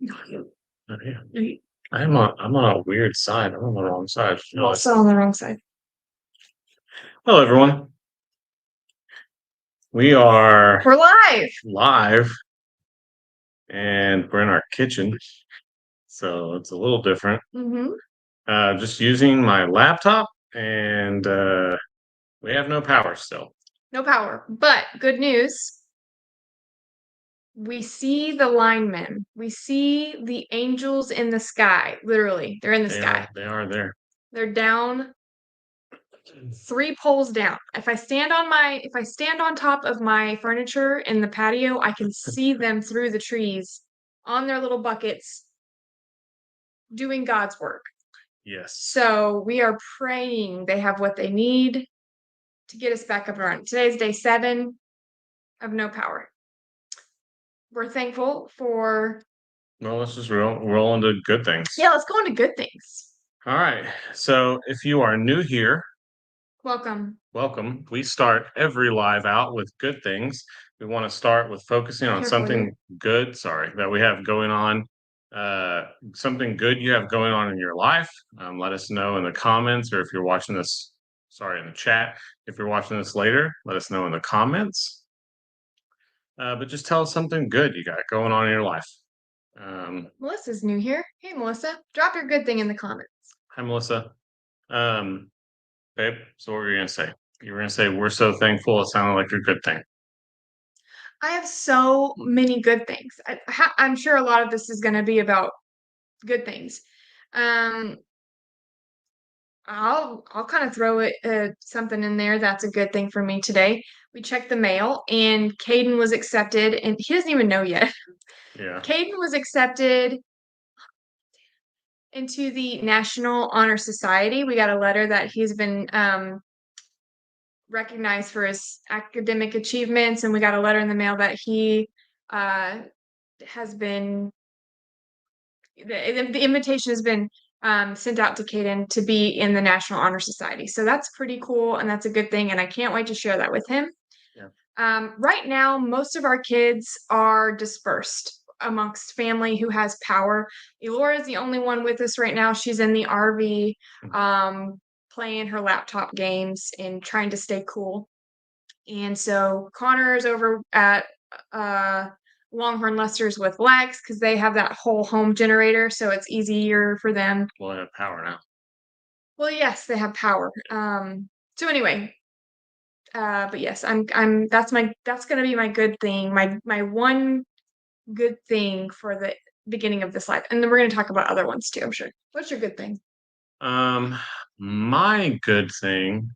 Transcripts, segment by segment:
Oh, yeah. I'm on a weird side. I'm on the wrong side. I'm also on the wrong side. Hello, everyone. We're live. live, and we're in our kitchen, so it's a little different. Mm-hmm. Just using my laptop, and we have no power still. No power. But good news. We see the linemen. We see the angels in the sky. Literally, they're in the sky. They are there. They're down 3 poles down. If I stand on top of my furniture in the patio, I can see them through the trees on their little buckets doing God's work. Yes. So we are praying they have what they need to get us back up and running. Today's day 7 of no power. We're thankful for. Well, let's just roll into good things. Yeah, let's go into good things. All right. So if you are new here, welcome. We start every live out with good things. We want to start with focusing on something good, that we have going on, something good you have going on in your life. Let us know in the comments, or if you're watching this, in the chat. If you're watching this later, let us know in the comments. But just tell us something good you got going on in your life. Melissa's new here. Hey, Melissa, drop your good thing in the comments. Hi, Melissa. Babe, so what were you going to say? You were going to say, we're so thankful. It sounded like a good thing. I have so many good things. I'm sure a lot of this is going to be about good things. I'll kind of throw it something in there that's a good thing for me today. We checked the mail, and Caden was accepted, and he doesn't even know yet. Yeah. Caden was accepted into the National Honor Society. We got a letter that he's been recognized for his academic achievements, and we got a letter in the mail that he has been. The invitation has been sent out to Caden to be in the National Honor Society. So that's pretty cool, and that's a good thing, and I can't wait to share that with him. Yeah. Right now, most of our kids are dispersed amongst family who has power. Elora is the only one with us right now. She's in the RV, playing her laptop games and trying to stay cool. And so Connor is over at Longhorn Lester's with Lex because they have that whole home generator, so it's easier for them. Well, they have power now. Well, yes, they have power. So anyway, but yes, that's gonna be my good thing, my one good thing for the beginning of this life, and then we're gonna talk about other ones too, I'm sure. What's your good thing? My good thing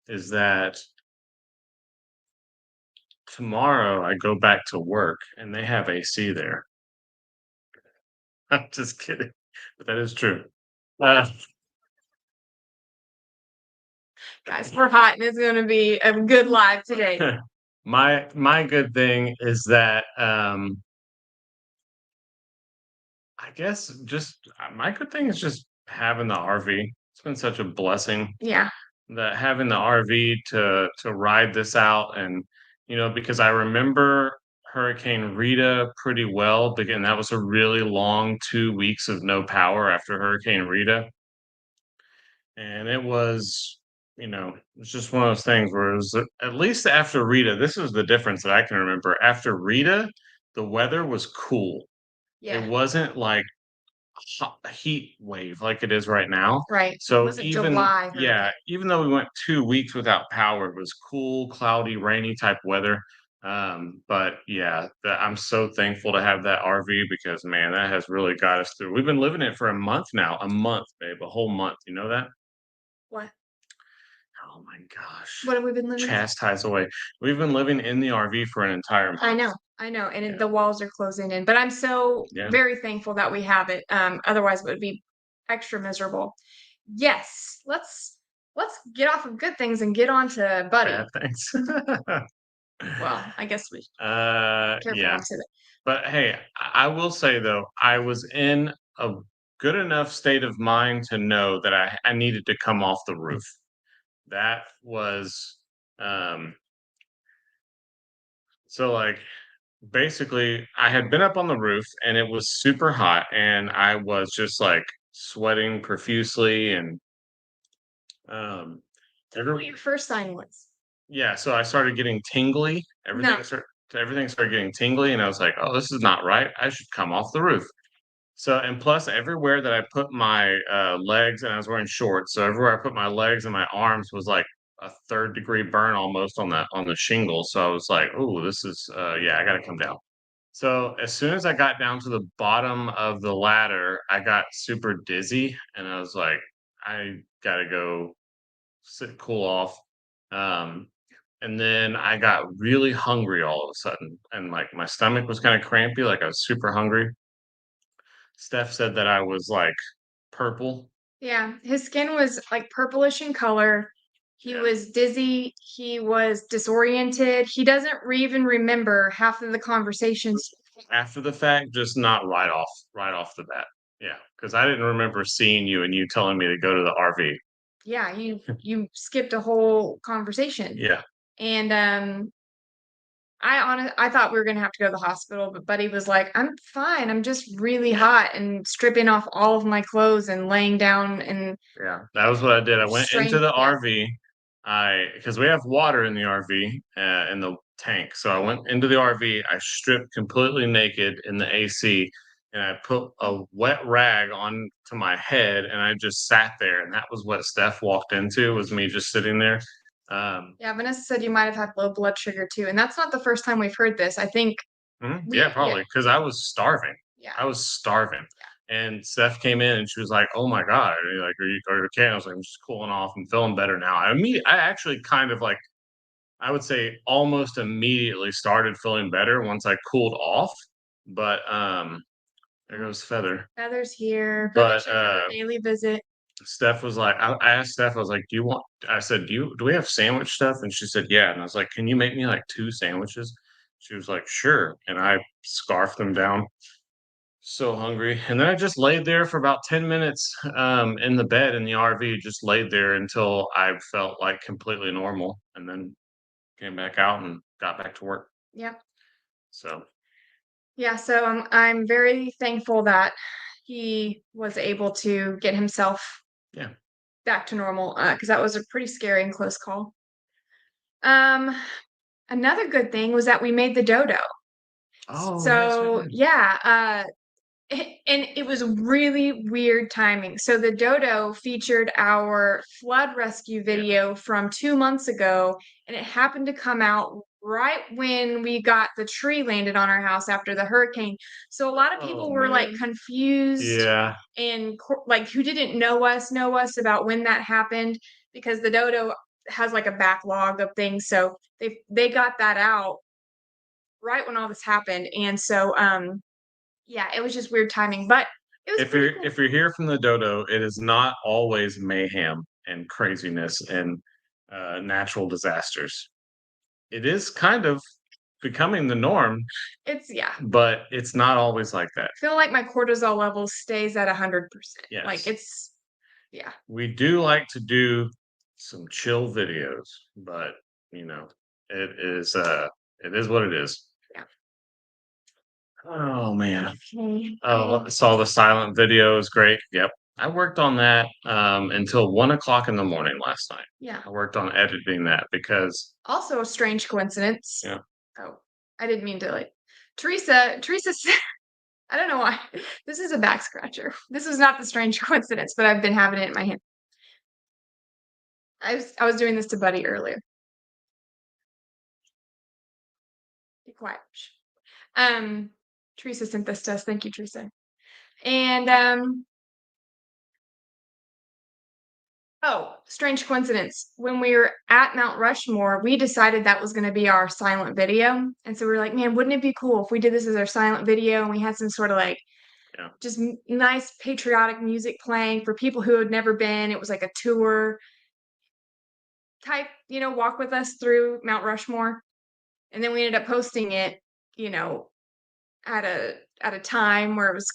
is that tomorrow I go back to work and they have AC there. I'm just kidding, but that is true. Guys, we're hot, and it's gonna be a good live today. My good thing is that I guess just my good thing is just having the RV. It's been such a blessing. Yeah. That having the RV to ride this out, and because I remember Hurricane Rita pretty well. Again, that was a really long 2 weeks of no power after Hurricane Rita, and it was it's just one of those things where it was, at least after Rita, this was the difference that I can remember. After Rita, the weather was cool. Yeah. It wasn't like heat wave like it is right now. Right. So was it July? even though we went 2 weeks without power, it was cool, cloudy, rainy type weather. But yeah, I'm so thankful to have that RV because man, that has really got us through. We've been living it for a month now, babe, a whole month. You know that? What? Oh my gosh. What have we been living? Chastise away. We've been living in the RV for an entire month. I know, and the walls are closing in. But I'm so very thankful that we have it. Otherwise, it would be extra miserable. Yes, let's get off of good things and get on to Buddy. Bad things. Well, I guess we yeah. But hey, I will say though, I was in a good enough state of mind to know that I needed to come off the roof. That was so like basically I had been up on the roof and it was super hot and I was just like sweating profusely and um Tell me what every your first sign was. yeah, so I started getting tingly. No. Everything started getting tingly and I was like, "Oh, this is not right. I should come off the roof." So and plus everywhere that I put my legs and I was wearing shorts, so everywhere I put my legs and my arms was like a third degree burn almost on the shingle. So I was like, "Oh, this is yeah, I got to come down." So as soon as I got down to the bottom of the ladder, I got super dizzy and I was like, I gotta go sit cool off. Um, and then I got really hungry all of a sudden, and like my stomach was kind of crampy, like I was super hungry. Steph said that I was like purple. Yeah, his skin was like purplish in color. He Yeah. was dizzy. He was disoriented. He doesn't even remember half of the conversations. After the fact, just not right off the bat. Yeah, because I didn't remember seeing you and you telling me to go to the RV. Yeah, you skipped a whole conversation. Yeah. And I thought we were gonna have to go to the hospital, but Buddy was like, "I'm fine. I'm just really hot," and stripping off all of my clothes and laying down and Yeah, that was what I did. I went into strength. the Yeah. RV. I because we have water in the RV in the tank, so I went into the RV. I stripped completely naked in the AC, and I put a wet rag on to my head, and I just sat there. And that was what Steph walked into was me just sitting there. Um, Yeah, Vanessa said you might have had low blood sugar too, and that's not the first time we've heard this. I think yeah, yeah, probably because I was starving. yeah, I was starving. yeah. And Steph came in and she was like, "Oh my God, are you okay?" I was like, "I'm just cooling off. I'm feeling better now." I actually kind of like I would say almost immediately started feeling better once I cooled off. But there Oh, goes Feather. Feather's here. Feather But should have her daily visit. Steph was like, I asked Steph, I was like, "Do you want?" I said, Do we have sandwich stuff?" And she said, "Yeah." And I was like, "Can you make me like two sandwiches?" She was like, "Sure." And I scarfed them down. So hungry. And then I just laid there for about 10 minutes in the bed in the RV, just laid there until I felt like completely normal and then came back out and got back to work. Yep. So, Yeah, so I'm very thankful that he was able to get himself yeah. back to normal because that was a pretty scary and close call. Um, Another good thing was that we made the dodo. Oh, yes, we So did. yeah, and it was really weird timing. So the dodo featured our flood rescue Yeah. video from 2 months ago, and it happened to come out right when we got the tree landed on our house after the hurricane. So a lot of Oh, people were like man. confused Yeah. and like who didn't know us about when that happened because the dodo has like a backlog of things. So they got that out right when all this happened. And so yeah, it was just weird timing, but it was pretty cool. If you're here from the dodo, it is not always mayhem and craziness and natural disasters. It is kind of becoming the norm, It's yeah. but it's not always like that. I feel like my cortisol level stays at 100%. Like Yes. it's yeah. We do like to do some chill videos, but you know, it is it is what it is. Yeah. Oh man. Okay. Oh, saw the silent video is great. Yep. I worked on that until 1 o'clock in the morning last night. Yeah. I worked on editing that because Also a strange coincidence. yeah. Oh, I didn't mean to like Teresa said I don't know why. This is a back scratcher. This is not the strange coincidence, but I've been having it in my hand. I was doing this to Buddy earlier. Be quiet. Shh. Um, Teresa sent this to us. Thank you, Teresa. And oh, strange coincidence. When we were at Mount Rushmore, we decided that was going to be our silent video. And so we were like, man, wouldn't it be cool if we did this as our silent video and we had some sort of like Yeah. just nice patriotic music playing for people who had never been. It was like a tour type, walk with us through Mount Rushmore. And then we ended up posting it, you know, at a time where it was,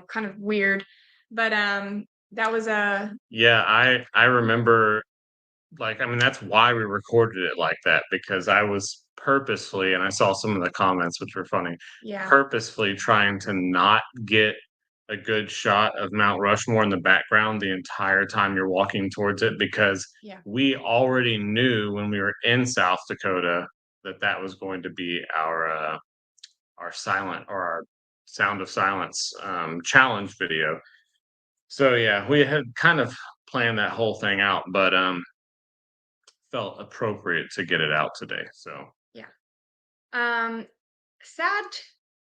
kind of weird. But that was a Yeah, I remember like I mean that's why we recorded it like that because I was purposefully, and I saw some of the comments, which were funny, Yeah. purposefully trying to not get a good shot of Mount Rushmore in the background the entire time you're walking towards it, because Yeah. we already knew when we were in South Dakota that that was going to be our silent or our sound of silence challenge video. So yeah, we had kind of planned that whole thing out, but felt appropriate to get it out today. So Yeah. Um, sad,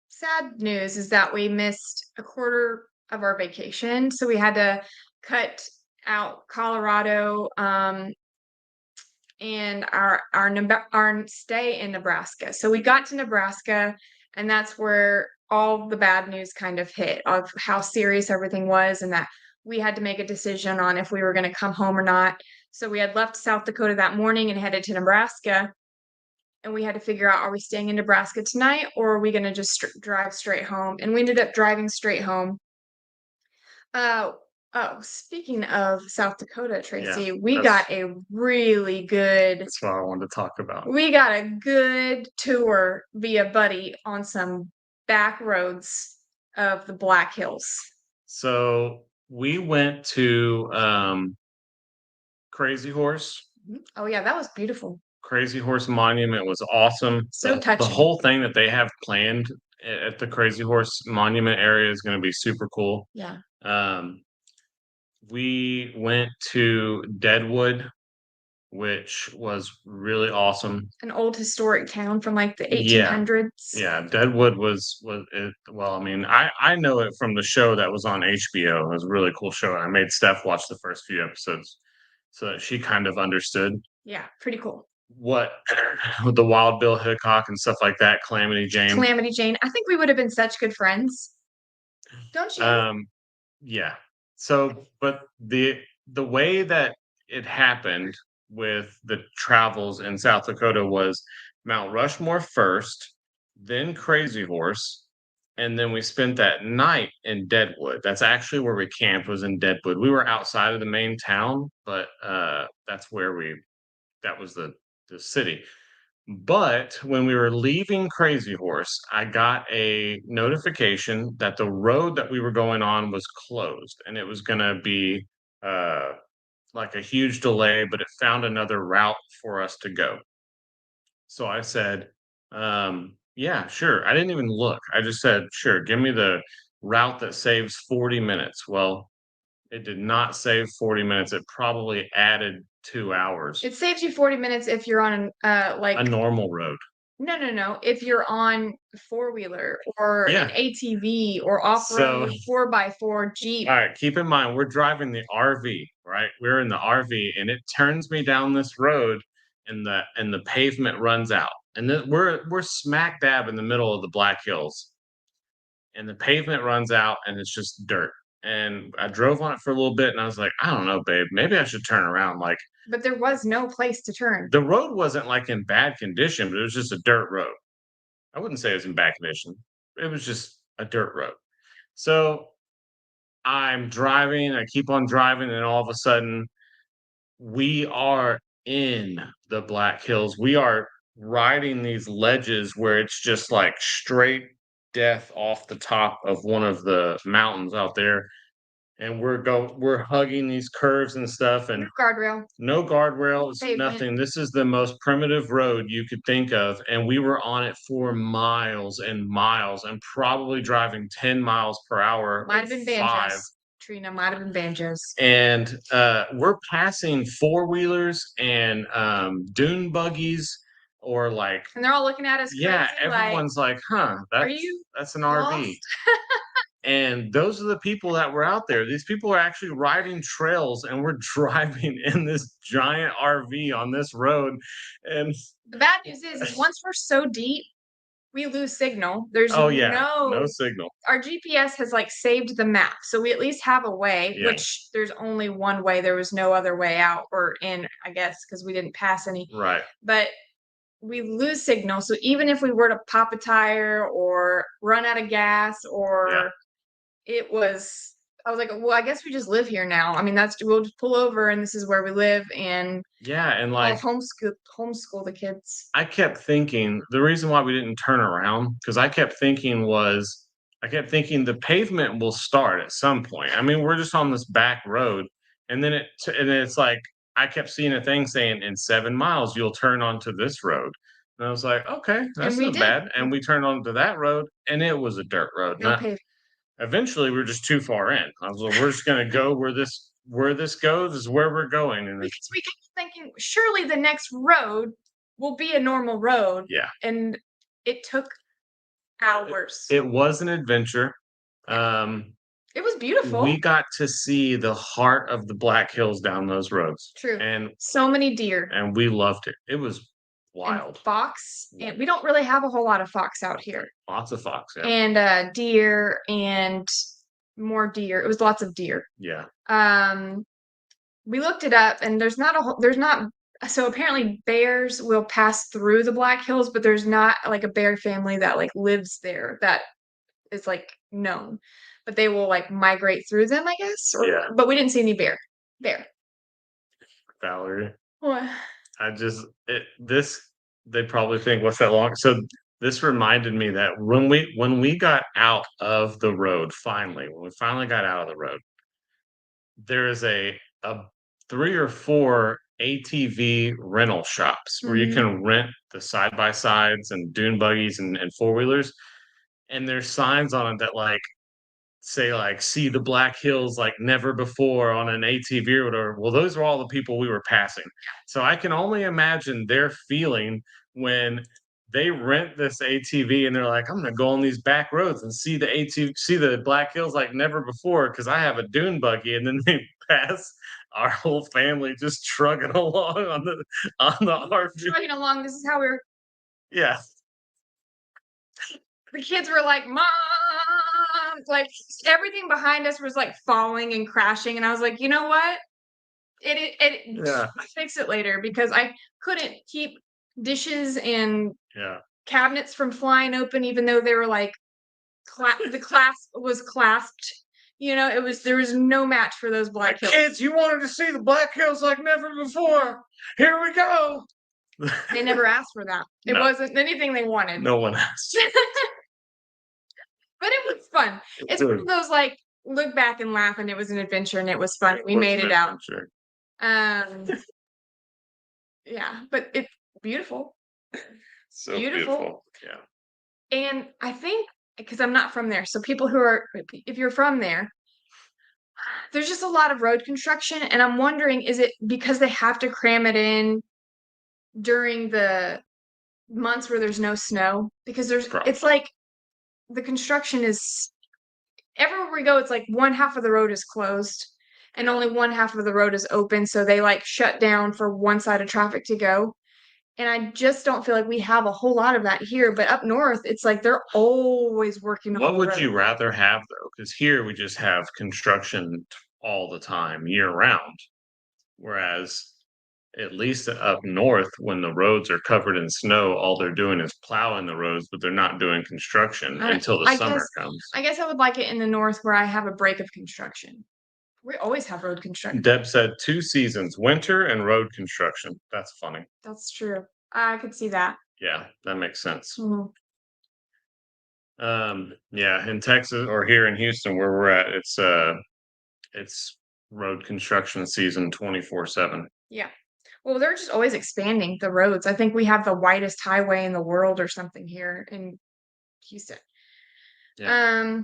sad news is that we missed a quarter of our vacation, so we had to cut out Colorado, and our stay in Nebraska. So we got to Nebraska, and that's where all the bad news kind of hit of how serious everything was, and that we had to make a decision on if we were going to come home or not. So we had left South Dakota that morning and headed to Nebraska, and we had to figure out, are we staying in Nebraska tonight, or are we going to just drive straight home? And we ended up driving straight home. uh oh, speaking of South Dakota, yeah, Tracy, we that's got a really good that's what I wanted to talk about. we got a good tour via Buddy on some back roads of the Black Hills. So we went to Crazy Horse. Oh yeah, that was beautiful. Crazy Horse Monument was awesome. So The touching. whole thing that they have planned at the Crazy Horse Monument area is going to be super cool. Yeah. Um, we went to Deadwood, which was really awesome. An old historic town from like the Yeah, 1800s. yeah. Deadwood was it, well. I mean, I know it from the show that was on HBO. It was a really cool show. I made Steph watch the first few episodes so that she kind of understood Yeah, pretty cool. what with the Wild Bill Hickok and stuff like that. Calamity Jane. Calamity Jane. I think we would have been such good friends. Don't you? Yeah. So, but the way that it happened with the travels in South Dakota was Mount Rushmore first, then Crazy Horse, and then we spent that night in Deadwood. That's actually where we camped, was in Deadwood. We were outside of the main town, but that's where that was the city. But when we were leaving Crazy Horse, I got a notification that the road that we were going on was closed and it was going to be uh, like a huge delay, but it found another route for us to go. So I said, yeah, sure. I didn't even look. I just said, sure, give me the route that saves 40 minutes. Well, it did not save 40 minutes. It probably added 2 hours. It saves you 40 minutes if you're on A like normal road. no. If you're on four-wheeler or Yeah. an ATV or off-road So 4x4 Jeep. all right, keep in mind we're driving the RV, right? We're in the RV and it turns me down this road and the pavement runs out. And then we're smack dab in the middle of the Black Hills. And the pavement runs out and it's just dirt. And I drove on it for a little bit and I was like, I don't know, babe, maybe I should turn around. Like, But there was no place to turn. the road wasn't like in bad condition, but it was just a dirt road. I wouldn't say it was in bad condition. It was just a dirt road. So I'm driving, I keep on driving, and all of a sudden, we are in the Black Hills. We are riding these ledges where it's just like straight death off the top of one of the mountains out there. And we're hugging these curves and stuff, and No guardrail. no guardrails, Pavement. nothing. This is the most primitive road you could think of, and we were on it for miles and miles, and probably driving 10 miles per hour. Might have been five. banjos. Trina, might have been banjos. And we're passing four-wheelers and dune buggies, or like, And they're all looking at us yeah, crazy, everyone's like, huh, are you that's an lost? RV. And those are the people that were out there. These people are actually riding trails, and we're driving in this giant RV on this road. And The bad news is once we're so deep, we lose signal. There's oh yeah, no no signal. Our GPS has like saved the map, so we at least have a way, Yeah. which there's only one way. There was no other way out or in, I guess, because we didn't pass any. Right. But we lose signal. So even if we were to pop a tire or run out of gas, or it was I was like, well, I guess we just live here now. I mean, we'll just pull over and this is where we live, and Yeah, and I'll like homeschool the kids. I kept thinking the reason why we didn't turn around because I kept thinking the pavement will start at some point. I mean, we're just on this back road, and and then it's like I kept seeing a thing saying in 7 miles you'll turn onto this road, and I was like, okay, And that's we not did. bad. And we turned onto that road, and it was a dirt road. No Not pavement. eventually we were just too far in. I was like, we're just gonna go where this goes is where we're going, and it's Because we kept thinking, surely the next road will be a normal road. yeah. And it took hours. It was an adventure. Yeah. Um, It was beautiful. we got to see the heart of the Black Hills down those roads, True. and So many deer we loved it. It was and wild. fox. And we don't really have a whole lot of fox out here. Lots of fox, yeah. And deer and more deer. It was lots of deer. Yeah. We looked it up, and there's not. So apparently bears will pass through the Black Hills, but there's not like a bear family that like lives there that is like known. But they will like migrate through them, I guess. Yeah. But we didn't see any bear. Bear. Valerie, What? I just this they probably think what's that long? So this reminded me that when we got out of the road finally, when we finally got out of the road, there is a 3 or 4 ATV rental shops where you Mhm. can rent the side by sides and dune buggies and four wheelers, and there's signs on it that like say like see the Black Hills like never before on an ATV or whatever. Well, those are all the people we were passing. So I can only imagine their feeling when they rent this ATV and they're like, I'm gonna go on these back roads and see the ATV, see the Black Hills like never before because I have a dune buggy, and then they pass our whole family just trugging along on the RV. Trucking along. This is how we're. Yeah, The kids were like, "Mom!" Like everything behind us was like falling and crashing, and I was like, you know what? yeah, Fix it later because I couldn't keep dishes and yeah. cabinets from flying open, even though they were like the clasp was clasped. There was no match for those Black Like, Hills. kids, you wanted to see the Black Hills like never before. Here we go. They never asked for that. It No. wasn't anything they wanted. No one asked. But it was fun. It's one of those like look back and laugh, and it was an adventure, and it was fun. We made it out. Sure. Um, yeah, but it's beautiful. So beautiful. Yeah. And I think because I'm not from there, so people who are, if you're from there, there's just a lot of road construction, and I'm wondering, is it because they have to cram it in during the months where there's no snow? Because Probably. it's like the construction is everywhere we go, it's like one half of the road is closed and only one half of the road is open, so they like shut down for one side of traffic to go. And I just don't feel like we have a whole lot of that here. But up north, it's like they're always working on What the would road. you rather have though? Because here we just have construction all the time, year round. Whereas at least up north, when the roads are covered in snow, all they're doing is plowing the roads, but they're not doing construction until the I summer guess comes. I guess I would like it in the north where I have a break of construction. We always have road construction. Deb said 2 seasons, winter and road construction. That's funny. That's true. I could see that. Yeah, that makes sense. Mhm. Yeah, in Texas or here in Houston where we're at, it's road construction season 24/7. Yeah. Well, they're just always expanding the roads. I think we have the widest highway in the world or something here in Houston. Yeah.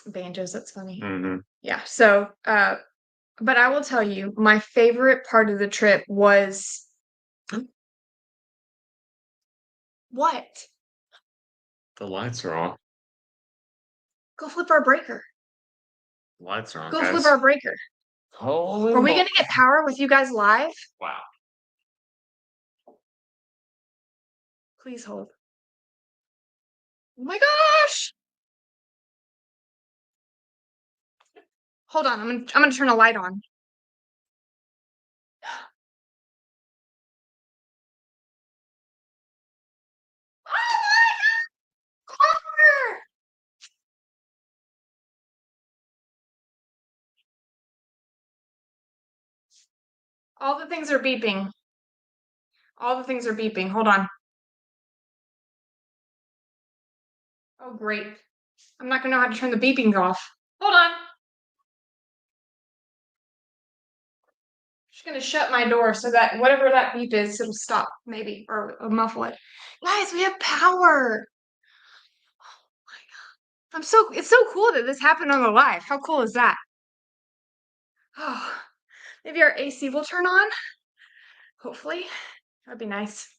Banjos, that's funny. Hmm. Yeah. So, but I will tell you, my favorite part of the trip was what? The lights are on. Go flip our breaker. The lights are on, Go guys. flip our breaker. Holy Are we moly. gonna get power with you guys live? Wow. Please hold. Oh my gosh! Hold on, I'm gonna turn a light on. Oh my god! Copper! All the things are beeping. All the things are beeping. Hold on. Oh, great. I'm not gonna know how to turn the beeping off. Hold on. Just gonna shut my door so that whatever that beep is, it'll stop, maybe, or muffle it. Guys, we have power. It's so cool that this happened on the live. How cool is that? Oh, maybe our AC will turn on. Hopefully. That'd be nice.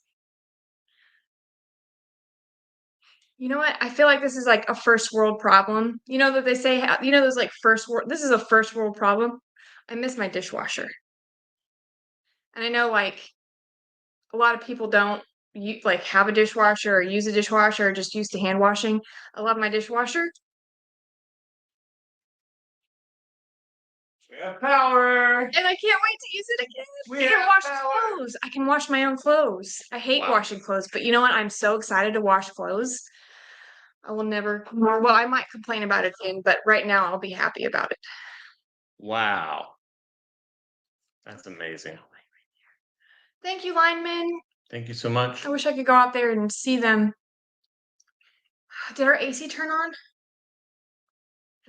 You know what? I feel like this is like a first world problem. You know that they say, there's like first world, this is a first world problem. I miss my dishwasher. And I know like a lot of people don't like have a dishwasher or use a dishwasher or just used to hand washing. I love my dishwasher. We have power. And I can't wait to use it again. We I can have wash power. clothes. I can wash my own clothes. I hate washing clothes, but you know what? I'm so excited to wash clothes. I will never, well, I might complain about it again, but right now I'll be happy about it. Wow. That's amazing. Thank you, linemen. Thank you so much. I wish I could go out there and see them. Did our AC turn on?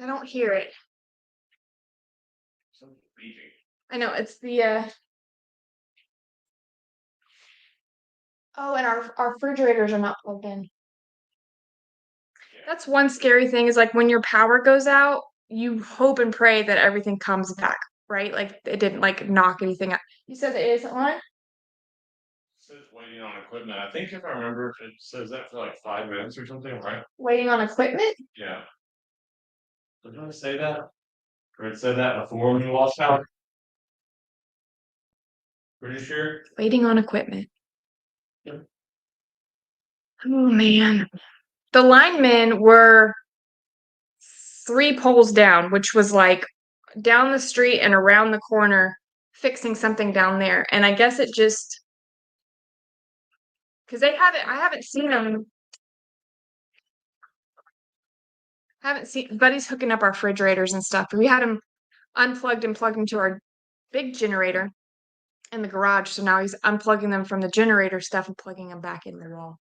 I don't hear it. I know it's the oh, and our refrigerators are not plugged in. That's one scary thing is like when your power goes out, you hope and pray that everything comes back, right? Like it didn't like knock anything out. You said it isn't on? It says waiting on equipment. I think if I remember, it says that for like 5 minutes or something, right? Waiting on equipment? Yeah. Did I say that? Or it said that before when you lost power? Pretty sure. Waiting on equipment. Yep. Oh man. The linemen were 3 poles down, which was like down the street and around the corner fixing something down there. And I guess it just because I haven't seen them. Haven't seen Buddy's hooking up our refrigerators and stuff. We had him unplugged and plugged into our big generator in the garage. So now he's unplugging them from the generator stuff and plugging them back in the wall.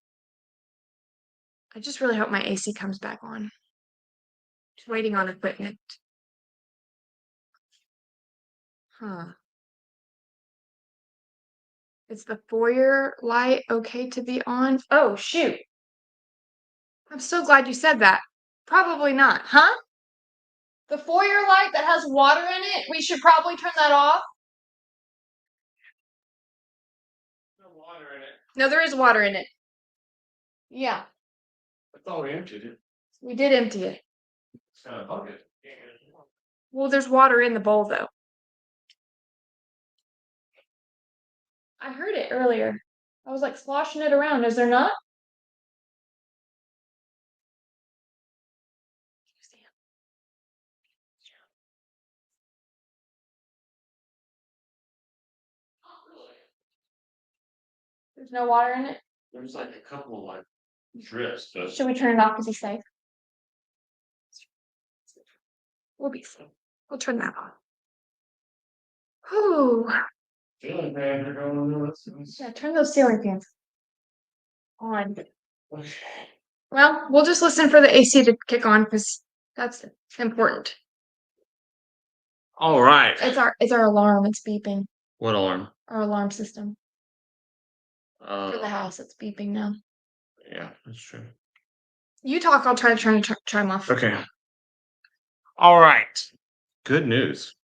I just really hope my AC comes back on. Just waiting on equipment. Huh. Is the foyer light okay to be on? Oh, shoot. I'm so glad you said that. Probably not, huh? The foyer light that has water in it, we should probably turn that off. No water in it. No, there is water in it. Yeah, I thought we emptied it. we did empty it. It's kind of bucket. Well, there's water in the bowl, though. I heard it earlier. I was like sloshing it around. Is there not? There's no water in it. There's like a couple of like drips, but Should we turn it off to be safe? We'll be safe. We'll turn that off. Whew. ceiling fans are going on. Yeah, turn those ceiling fans on. Okay. Well, we'll just listen for the AC to kick on because that's important. All right. It's our alarm. It's beeping. What alarm? Our alarm system for the Uh, house. It's beeping now. yeah, that's true. You talk. I'll try to turn them off. Okay. All right. Good news.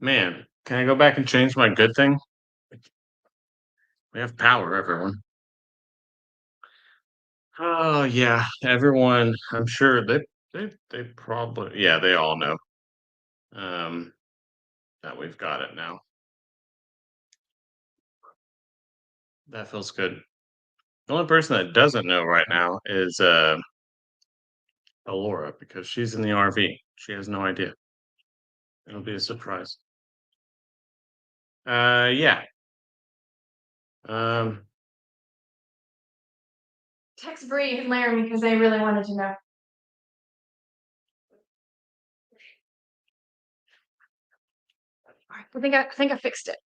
Man, can I go back and change my good thing? We have power, everyone. Oh yeah, everyone. I'm sure they probably they all know that we've got it now. That feels good. The only person that doesn't know right now is Alora because she's in the RV. She has no idea. It'll be a surprise. Yeah. Um, Text Bree and Laramie because they really wanted to know. All right, I think I fixed it.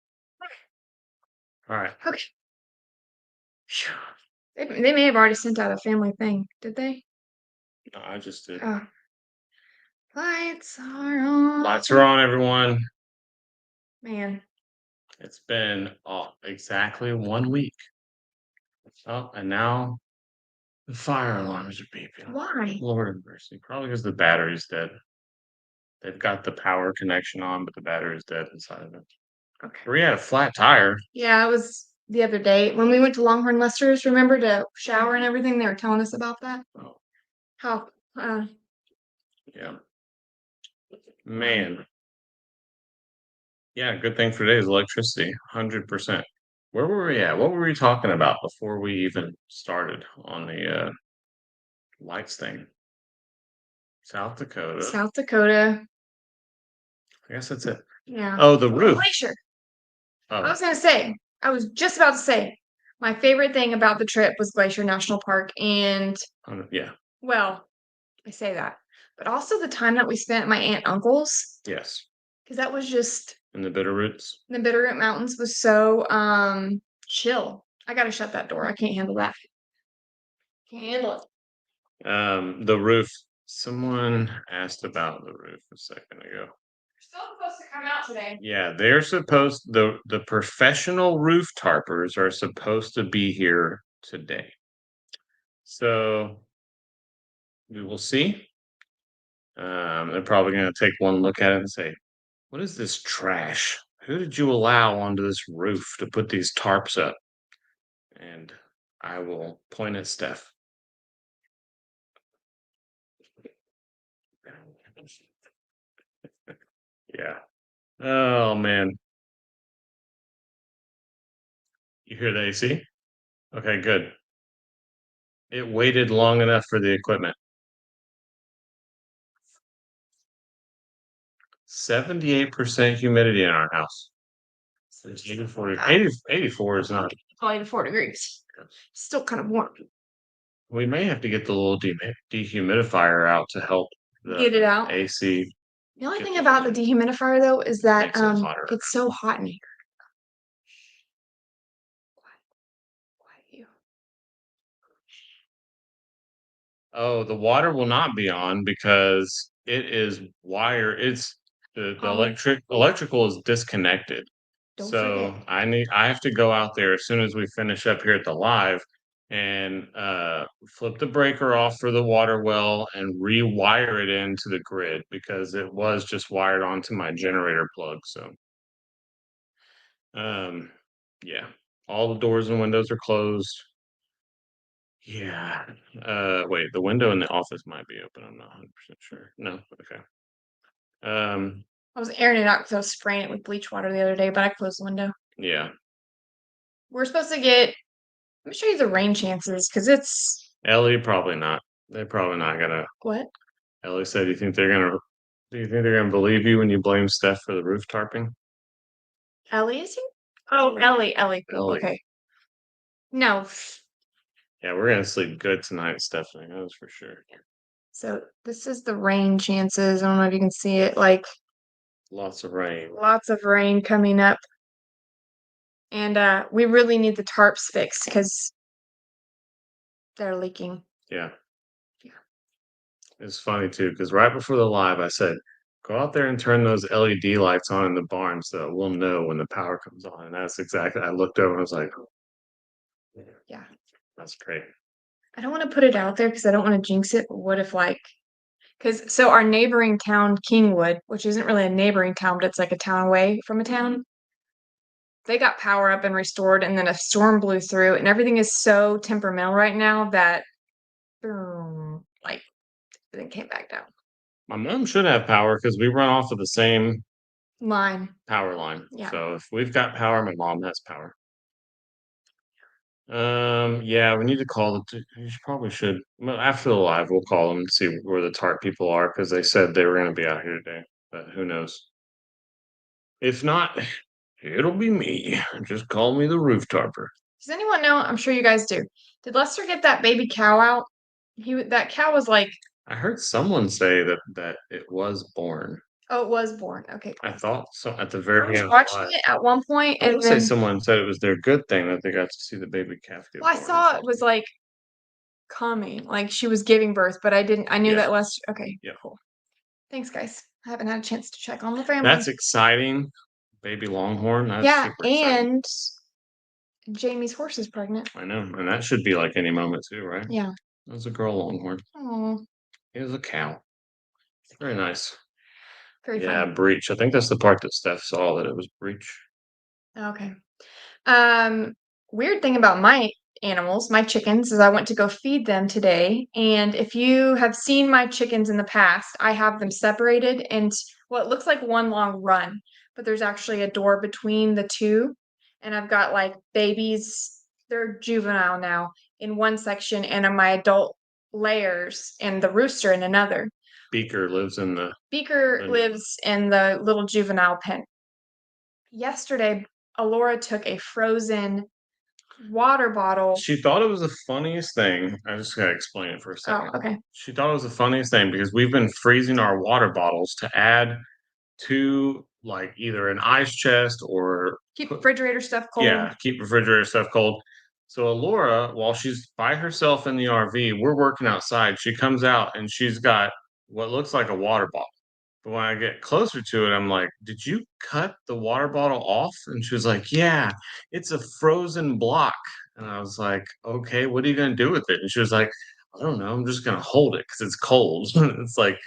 All right. Okay. Phew. They may have already sent out a family thing, did they? No, I just did. Oh. Lights are on. Lights are on, everyone. Man. It's been exactly 1 week. Oh, and now the fire alarms are beeping. Why? Lord have mercy. Probably because the battery's dead. They've got the power connection on, but the battery's dead inside of it. Okay. We had a flat tire. Yeah, it was the other day when we went to Longhorn Lester's. Remember to shower and everything? They were telling us about that. Oh, How? yeah. Man. Yeah, good thing for today is electricity. 100%. Where were we at? What were we talking about before we even started on the lights thing? South Dakota. South Dakota. I guess that's it. Yeah. Oh, the roof. Glacier. I Oh, was gonna say. I was just about to say. My favorite thing about the trip was Glacier National Park, and yeah. well, I say that, but also the time that we spent at my aunt and uncle's, Yes. because that was just In the Bitterroots. the Bitterroot Mountains was so chill. I gotta shut that door. I can't handle that. Can't handle it. The roof. Someone asked about the roof a second ago. They're still supposed to come out today. Yeah, they're supposed the professional roof tarpers are supposed to be here today. So we will see. They're probably going to take one look at it and say, "What is this trash? Who did you allow onto this roof to put these tarps up?" And I will point at Steph. Yeah. Oh man. You hear the AC? Okay, good. It waited long enough for the equipment. 78% humidity in our house. It's 84 is not. Probably 4 degrees. Still kind of warm. We may have to get the little dehumidifier out to help Get it out. AC. The only thing about the dehumidifier though is that Makes it hotter. it's so hot in here. Quiet you. Oh, the water will not be on because it is wire. It's the Oh. electrical is disconnected. Don't So forget. I have to go out there as soon as we finish up here at the live and flip the breaker off for the water well and rewire it into the grid because it was just wired onto my generator plug. So yeah, all the doors and windows are closed. Yeah. Wait, the window in the office might be open. I'm not 100% sure. No. Okay. I was airing it out because I was spraying it with bleach water the other day, but I closed the window. Yeah. We're supposed to get. Let me show you the rain chances because it's. Ellie, probably not. They're probably not gonna. What? Ellie said, "Do you think they're gonna? Do you think they're gonna believe you when you blame Steph for the roof tarping?" Ellie is here? Oh, Ellie. Ellie. Okay. No. Yeah, we're gonna sleep good tonight, Stephanie. That's for sure. So this is the rain chances. I don't know if you can see it. Like Lots of rain. lots of rain coming up. And we really need the tarps fixed because they're leaking. Yeah. It's funny too, because right before the live, I said, "Go out there and turn those LED lights on in the barn so that we'll know when the power comes on." And that's exactly. I looked over and I was like, Yeah. "That's great." I don't want to put it out there because I don't want to jinx it. But what if because so our neighboring town, Kingwood, which isn't really a neighboring town, but it's like a town away from a town, they got power up and restored, and then a storm blew through, and everything is so temperamental right now that like everything came back down. My mom should have power because we run off of the same Line. power line. Yeah. So if we've got power, my mom has power. Yeah, we need to call the. You probably should. Well, after the live, we'll call them and see where the TARP people are because they said they were going to be out here today. But who knows? If not, it'll be me. Just call me the roof tarper. Does anyone know? I'm sure you guys do. Did Lester get that baby cow out? That cow was like. I heard someone say that it was born. Oh, it was born. Okay, I cool. thought so at the I very was beginning of watching July. it at one point, I and will say then someone said it was their good thing that they got to see the baby calf get well, I born or saw it was something. like coming, like she was giving birth, but I knew Yeah, that last. Okay, yeah. cool. Thanks, guys. I haven't had a chance to check on the family. That's exciting. Baby Longhorn, that's Yeah, super exciting. and Jamie's horse is pregnant. I know, and that should be like any moment too, right? Yeah. That's a girl Longhorn. Oh, It was a cow. Very nice. very Yeah, fun. breech. I think that's the part that Steph saw that it was breech. Okay. Um, weird thing about my animals, my chickens, is I went to go feed them today. And if you have seen my chickens in the past, I have them separated and well, it looks like one long run, but there's actually a door between the two. And I've got like babies, they're juvenile now in one section, and my adult layers and the rooster in another. Beaker lives in the Beaker lives in the little juvenile pen. Yesterday, Alora took a frozen water bottle. She thought it was the funniest thing. I just gotta explain it for a Oh, second. okay. She thought it was the funniest thing because we've been freezing our water bottles to add to like either an ice chest or Keep refrigerator stuff cold. yeah, keep refrigerator stuff cold. So Alora, while she's by herself in the RV, we're working outside. She comes out and she's got what looks like a water bottle. But when I get closer to it, I'm like, "Did you cut the water bottle off?" And she was like, "Yeah, it's a frozen block." And I was like, "Okay, what are you gonna do with it?" And she was like, "I don't know. I'm just gonna hold it because it's cold." It's like,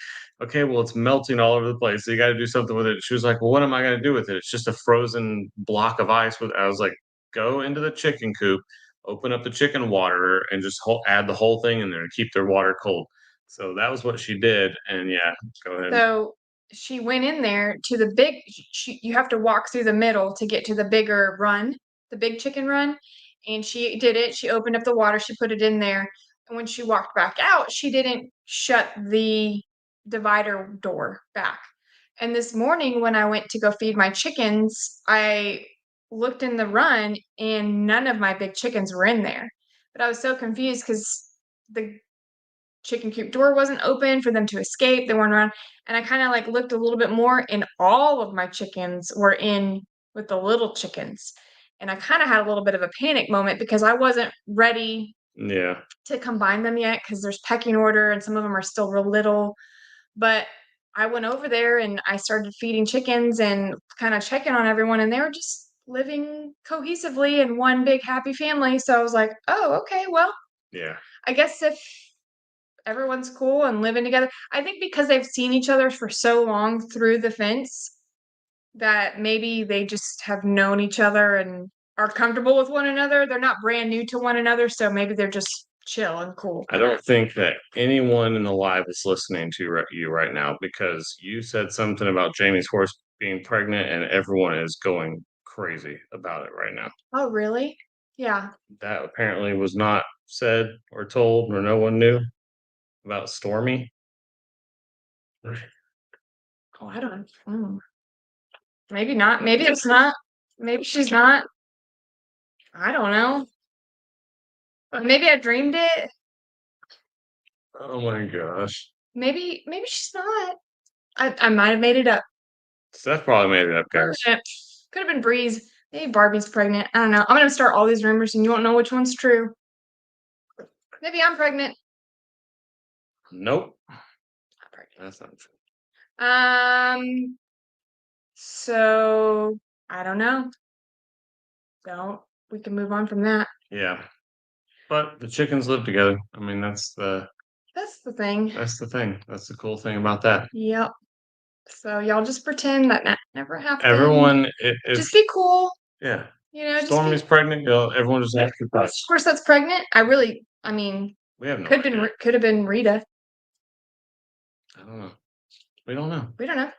okay, well, it's melting all over the place. So you got to do something with it. She was like, "Well, what am I gonna do with it? It's just a frozen block of ice." With I was like, "Go into the chicken coop, open up the chicken water, and just add the whole thing in there to keep their water cold." So that was what she did. And yeah, go ahead. So she went in there to the big, you have to walk through the middle to get to the bigger run, the big chicken run. And she did it. She opened up the water, she put it in there. And when she walked back out, she didn't shut the divider door back. And this morning, when I went to go feed my chickens, I looked in the run and none of my big chickens were in there. But I was so confused because the chicken coop door wasn't open for them to escape. They weren't around. And I kind of like looked a little bit more, and all of my chickens were in with the little chickens. And I kind of had a little bit of a panic moment because I wasn't ready Yeah. to combine them yet because there's pecking order and some of them are still real little. But I went over there and I started feeding chickens and kind of checking on everyone, and they were just living cohesively in one big happy family. So I was like, oh, okay, well, Yeah. I guess if everyone's cool and living together. I think because they've seen each other for so long through the fence that maybe they just have known each other and are comfortable with one another. They're not brand new to one another, so maybe they're just chill and cool. I don't think that anyone in the live is listening to you right now because you said something about Jamie's horse being pregnant and everyone is going crazy about it right now. Oh, really? Yeah. That apparently was not said or told or no one knew about Stormy. Oh, I don't know. Maybe not. Maybe it's not. Maybe she's not. I don't know. Maybe I dreamed it. Oh my gosh. Maybe she's not. I might have made it up. Steph probably made it up, guys. Could have been Breeze. Maybe Barbie's pregnant. I don't know. I'm gonna start all these rumors and you won't know which one's true. Maybe I'm pregnant. Nope. Not pregnant. That's not true. So I don't know. So we can move on from that. Yeah. But the chickens live together. I mean, That's the thing. that's the thing. That's the cool thing about that. Yep. So y'all just pretend that never happened. Everyone Just be cool. yeah. You know, Stormy's pregnant, everyone just acts Of course, that's pregnant. I mean, we have no could have been Rita. I don't know. We don't know. We don't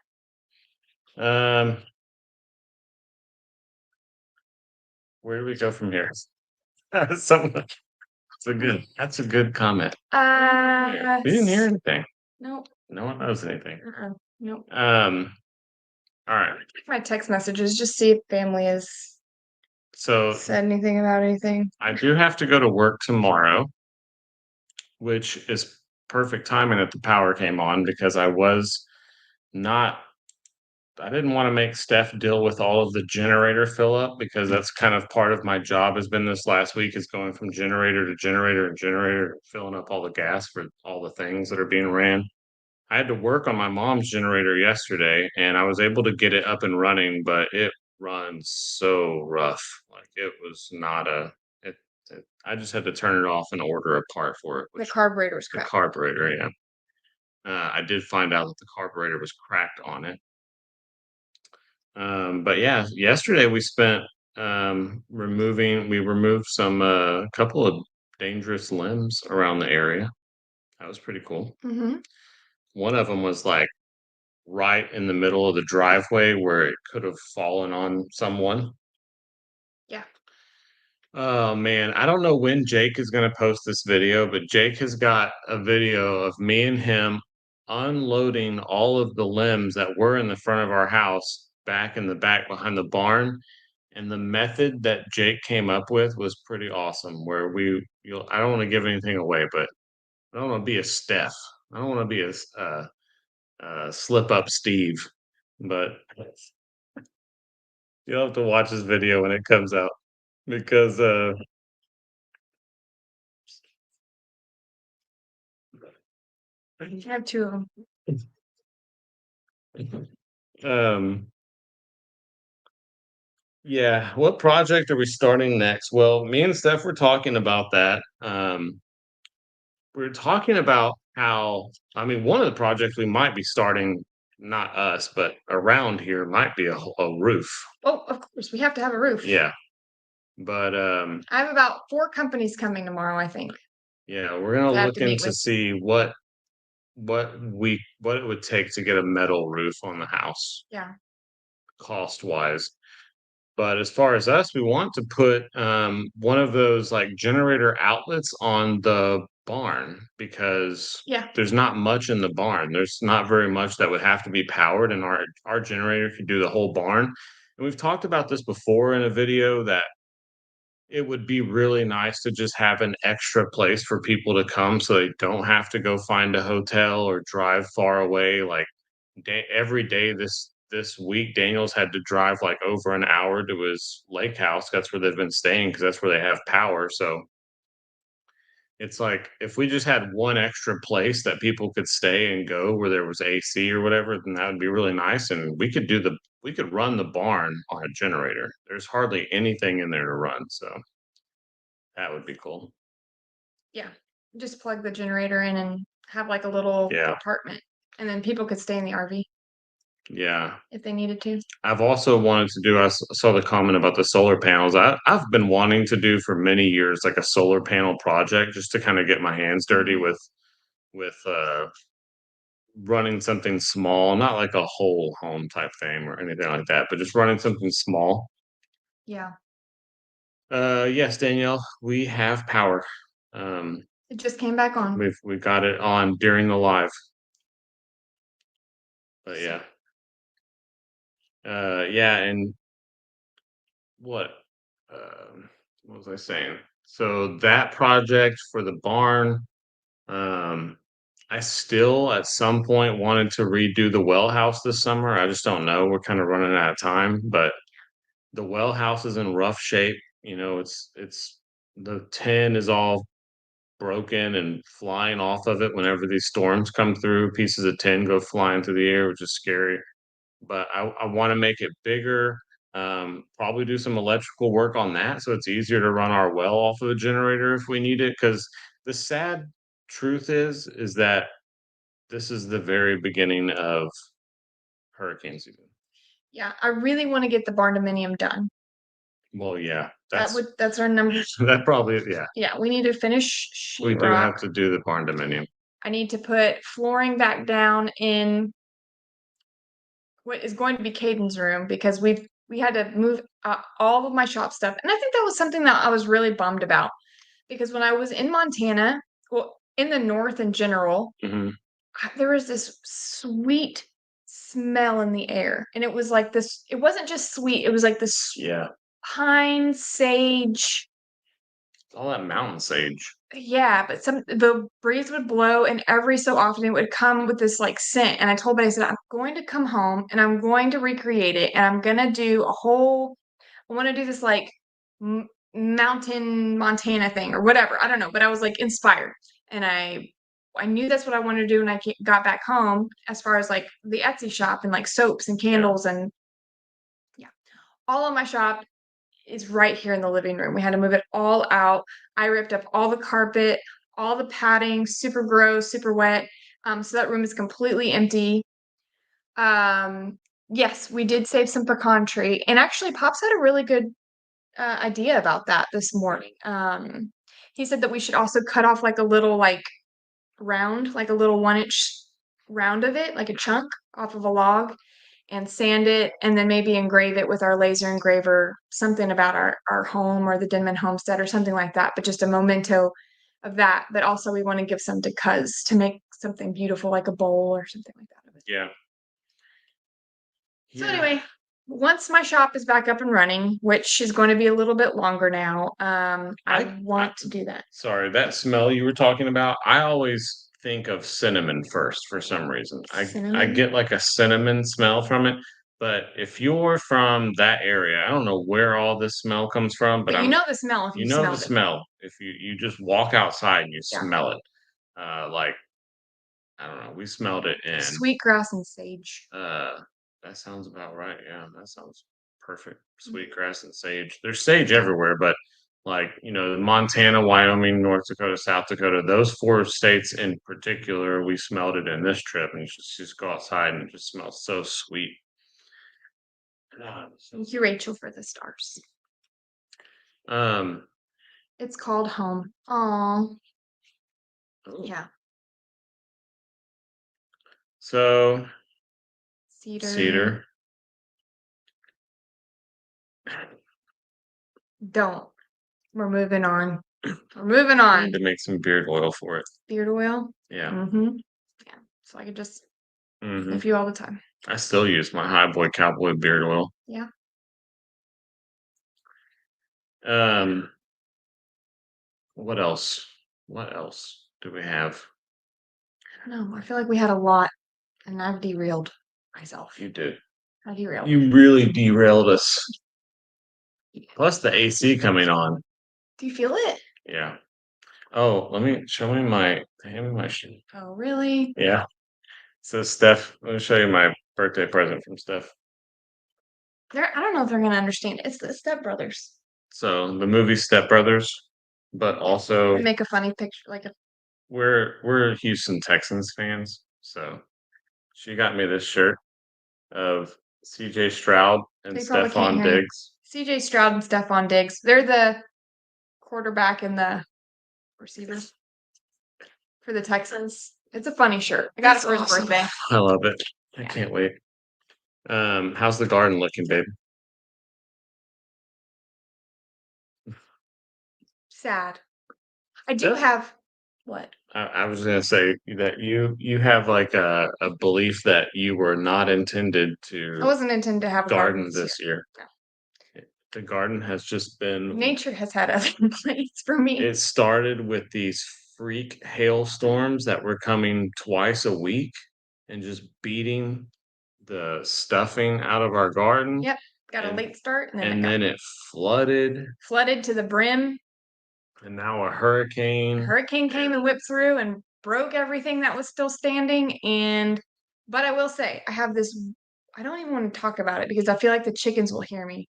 know. Where do we go from here? Something that's a good comment. We didn't hear anything. Nope. No one knows anything. Nope. All right. My text messages, just see if family has said anything about anything. I do have to go to work tomorrow, which is perfect timing that the power came on because I was not I didn't want to make Steph deal with all of the generator fill up because that's kind of part of my job has been this last week is going from generator to generator and generator, filling up all the gas for all the things that are being ran. I had to work on my mom's generator yesterday and I was able to get it up and running, but it runs so rough. Like it was not a it, I just had to turn it off and order a part for it, The which carburetor's the crap. carburetor, yeah. I did find out that the carburetor was cracked on it. But yeah, yesterday we spent we removed some couple of dangerous limbs around the area. That was pretty cool. Mm-hmm. One of them was like right in the middle of the driveway where it could have fallen on someone. Yeah. Oh man, I don't know when Jake is going to post this video, but Jake has got a video of me and him unloading all of the limbs that were in the front of our house back in the back behind the barn. And the method that Jake came up with was pretty awesome. Where I don't want to give anything away, but I don't want to be a Steph. I don't want to be a slip up Steve. But you'll have to watch this video when it comes out because I have two of them. um yeah, what project are we starting next? Well, me and Steph were talking about that. We are talking about how, I mean, one of the projects we might be starting, not us, but around here might be a roof. Oh, of course, we have to have a roof. Yeah. But I have about 4 companies coming tomorrow, I think. yeah, we're gonna I have look to meet into with. see what it would take to get a metal roof on the house, Yeah. cost wise. But as far as us, we want to put one of those like generator outlets on the barn because Yeah. there's not much in the barn. There's not very much that would have to be powered, and our generator could do the whole barn. And we've talked about this before in a video that it would be really nice to just have an extra place for people to come so they don't have to go find a hotel or drive far away. Like every day this week, Daniel's had to drive like over an hour to his lake house. That's where they've been staying because that's where they have power. So it's like if we just had one extra place that people could stay and go where there was AC or whatever, then that would be really nice. And we could run the barn on a generator. There's hardly anything in there to run, so that would be cool. Yeah. Just plug the generator in and have like a little Yeah. apartment. And then people could stay in the RV Yeah. if they needed to. I've also wanted to do, I saw the comment about the solar panels. I've been wanting to do for many years like a solar panel project just to kind of get my hands dirty with running something small, not like a whole home type thing or anything like that, but just running something small. Yeah. Yes, Danielle, we have power. It just came back on. We got it on during the live. But yeah. Yeah, and what what was I saying? So that project for the barn, um, I still at some point wanted to redo the well house this summer. I just don't know. We're kind of running out of time, but the well house is in rough shape. You know, it's the tin is all broken and flying off of it whenever these storms come through. Pieces of tin go flying through the air, which is scary. But I want to make it bigger. Probably do some electrical work on that so it's easier to run our well off of a generator if we need it. Because the sad truth is that this is the very beginning of hurricane season. Yeah. I really want to get the barn dominium done. Well, yeah, That's our number. that probably yeah. Yeah. We need to finish We do sheetrock. have to do the barn dominium. I need to put flooring back down in what is going to be Caden's room because we had to move all of my shop stuff. And I think that was something that I was really bummed about because when I was in Montana, well, in the north in general, there was this sweet smell in the air. And it was like this, it wasn't just sweet, it was like this Yeah. pine, sage, All that mountain sage. Yeah, but the breeze would blow, and every so often it would come with this like scent. And I told Betty, I said, I'm going to come home and I'm going to recreate it, and I'm gonna do a whole. I want to do this like mountain Montana thing or whatever. I don't know, but I was like inspired, and I knew that's what I wanted to do. And I got back home as far as like the Etsy shop and like soaps and candles and yeah, all of my shop is right here in the living room. We had to move it all out. I ripped up all the carpet, all the padding, super gross, super wet. So that room is completely empty. Um, yes, we did save some pecan tree, and actually, Pops had a really good idea about that this morning. He said that we should also cut off like a little like round, like a little 1 inch round of it, like a chunk off of a log, and sand it, and then maybe engrave it with our laser engraver, something about our home or the Denman homestead or something like that, but just a memento of that. But also we want to give some to Cuz to make something beautiful like a bowl or something like that of it. Yeah. So Yeah. anyway, once my shop is back up and running, which is going to be a little bit longer now, I want to do that. Sorry, that smell you were talking about, I always think of cinnamon first for some reason. I Cinnamon. get like a cinnamon smell from it, but if you're from that area, I don't know where all this smell comes from, but But you know the smell if you you know the smelled it. smell. If you just walk outside and you Yeah. smell it. Like I don't know, we smelled it in Sweetgrass and sage. that sounds about right. Yeah, that sounds perfect. Sweetgrass and sage. There's sage everywhere, but like, Montana, Wyoming, North Dakota, South Dakota, those four states in particular, we smelled it in this trip, and you should just go outside and it just smells so sweet. Thank you, Rachel, for the stars. Um, It's called home. Oh, oh, yeah. so Cedar. cedar. Don't. We're moving on. We're moving I on. need to make some beard oil for it. Beard oil. Yeah. Mm-hmm. Yeah. So I could just sniff you all the time. I still use my High Boy Cowboy beard oil. Yeah. What else? What else do we have? I don't know. I feel like we had a lot, and I've derailed myself. You did. I derailed. You really derailed us. Plus the AC coming on. Do you feel it? Yeah. Oh, let me show me my hand me my sheet. Oh, really? Yeah. So Steph, let me show you my birthday present from Steph. I don't know if they're gonna understand. It's the Step Brothers. So the movie Step Brothers, but also Make a funny picture, like a. we're Houston Texans fans. So she got me this shirt of CJ Stroud and They probably can't Stephon hear you. Diggs. CJ Stroud and Stephon Diggs. They're the quarterback and the receivers for the Texans. It's a funny shirt. I got it for his birthday. I love it. I Yeah. can't wait. How's the garden looking, babe? Sad. I do Yeah. have what? I was gonna say that you have like a belief that you were not intended I to wasn't intended to have a garden garden this year. No. The garden has just been Nature has had other plans for me. it started with these freak hailstorms that were coming twice a week and just beating the stuffing out of our garden. Yep. Got a and late start and then and then it flooded, flooded to the brim. and now a A hurricane. hurricane came and whipped through and broke everything that was still standing. But I will say, I have this. I don't even want to talk about it because I feel like the chickens will hear me.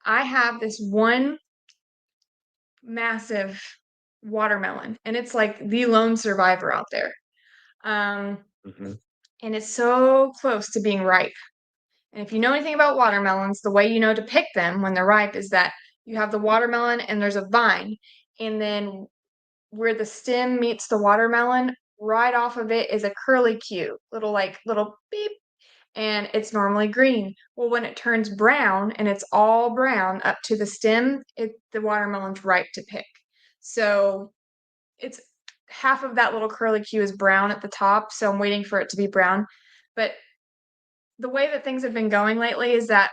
I have this one massive watermelon, and it's like the lone survivor out there. Mhm. And it's so close to being ripe. And if you know anything about watermelons, the way you know to pick them when they're ripe is that you have the watermelon and there's a vine, and then where the stem meets the watermelon, right off of it is a curly Q, little beep, and it's normally green. Well, when it turns brown and it's all brown up to the stem, the watermelon's ripe to pick. So it's half of that little curly Q is brown at the top, so I'm waiting for it to be brown. But the way that things have been going lately is that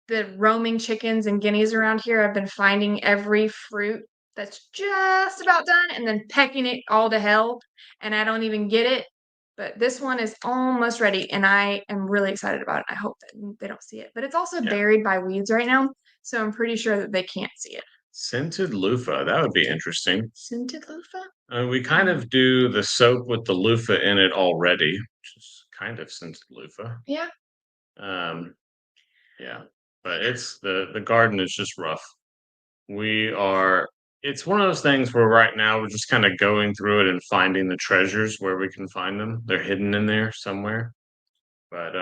the roaming chickens and guineas around here have been finding every fruit that's just about done and then pecking it all to hell, and I don't even get it. But this one is almost ready, and I am really excited about it. I hope that they don't see it. But it's also Yeah. buried by weeds right now, so I'm pretty sure that they can't see it. Scented loofah. That would be interesting. Scented loofah? We kind of do the soap with the loofah in it already, which is kind of scented loofah. Yeah. Um, yeah, but it's the garden is just rough. We are. It's one of those things where right now we're just kind of going through it and finding the treasures where we can find them. They're hidden in there somewhere. But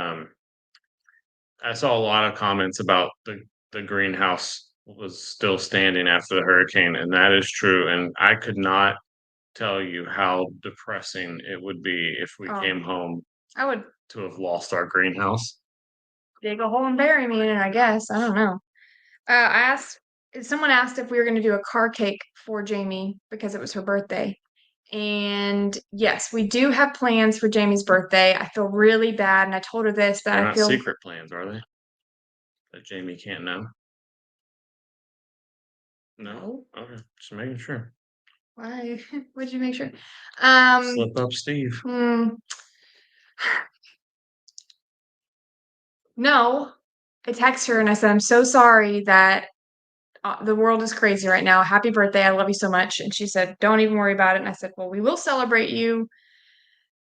I saw a lot of comments about the greenhouse was still standing after the hurricane, and that is true. And I could not tell you how depressing it would be if we Oh, came home I would to have lost our greenhouse. dig a hole and bury me in it, I guess. I don't know. Someone asked if we were going to do a car cake for Jamie because it was her birthday. And yes, we do have plans for Jamie's birthday. I feel really bad. And I told her this that They're I not feel secret plans, are they? That Jamie can't know. No? Okay, just making sure. why would you make sure? Slip up, Steve. Hmm, no. I text her and I said, I'm so sorry that the world is crazy right now. Happy birthday. I love you so much. And she said, don't even worry about it. And I said, well, we will celebrate you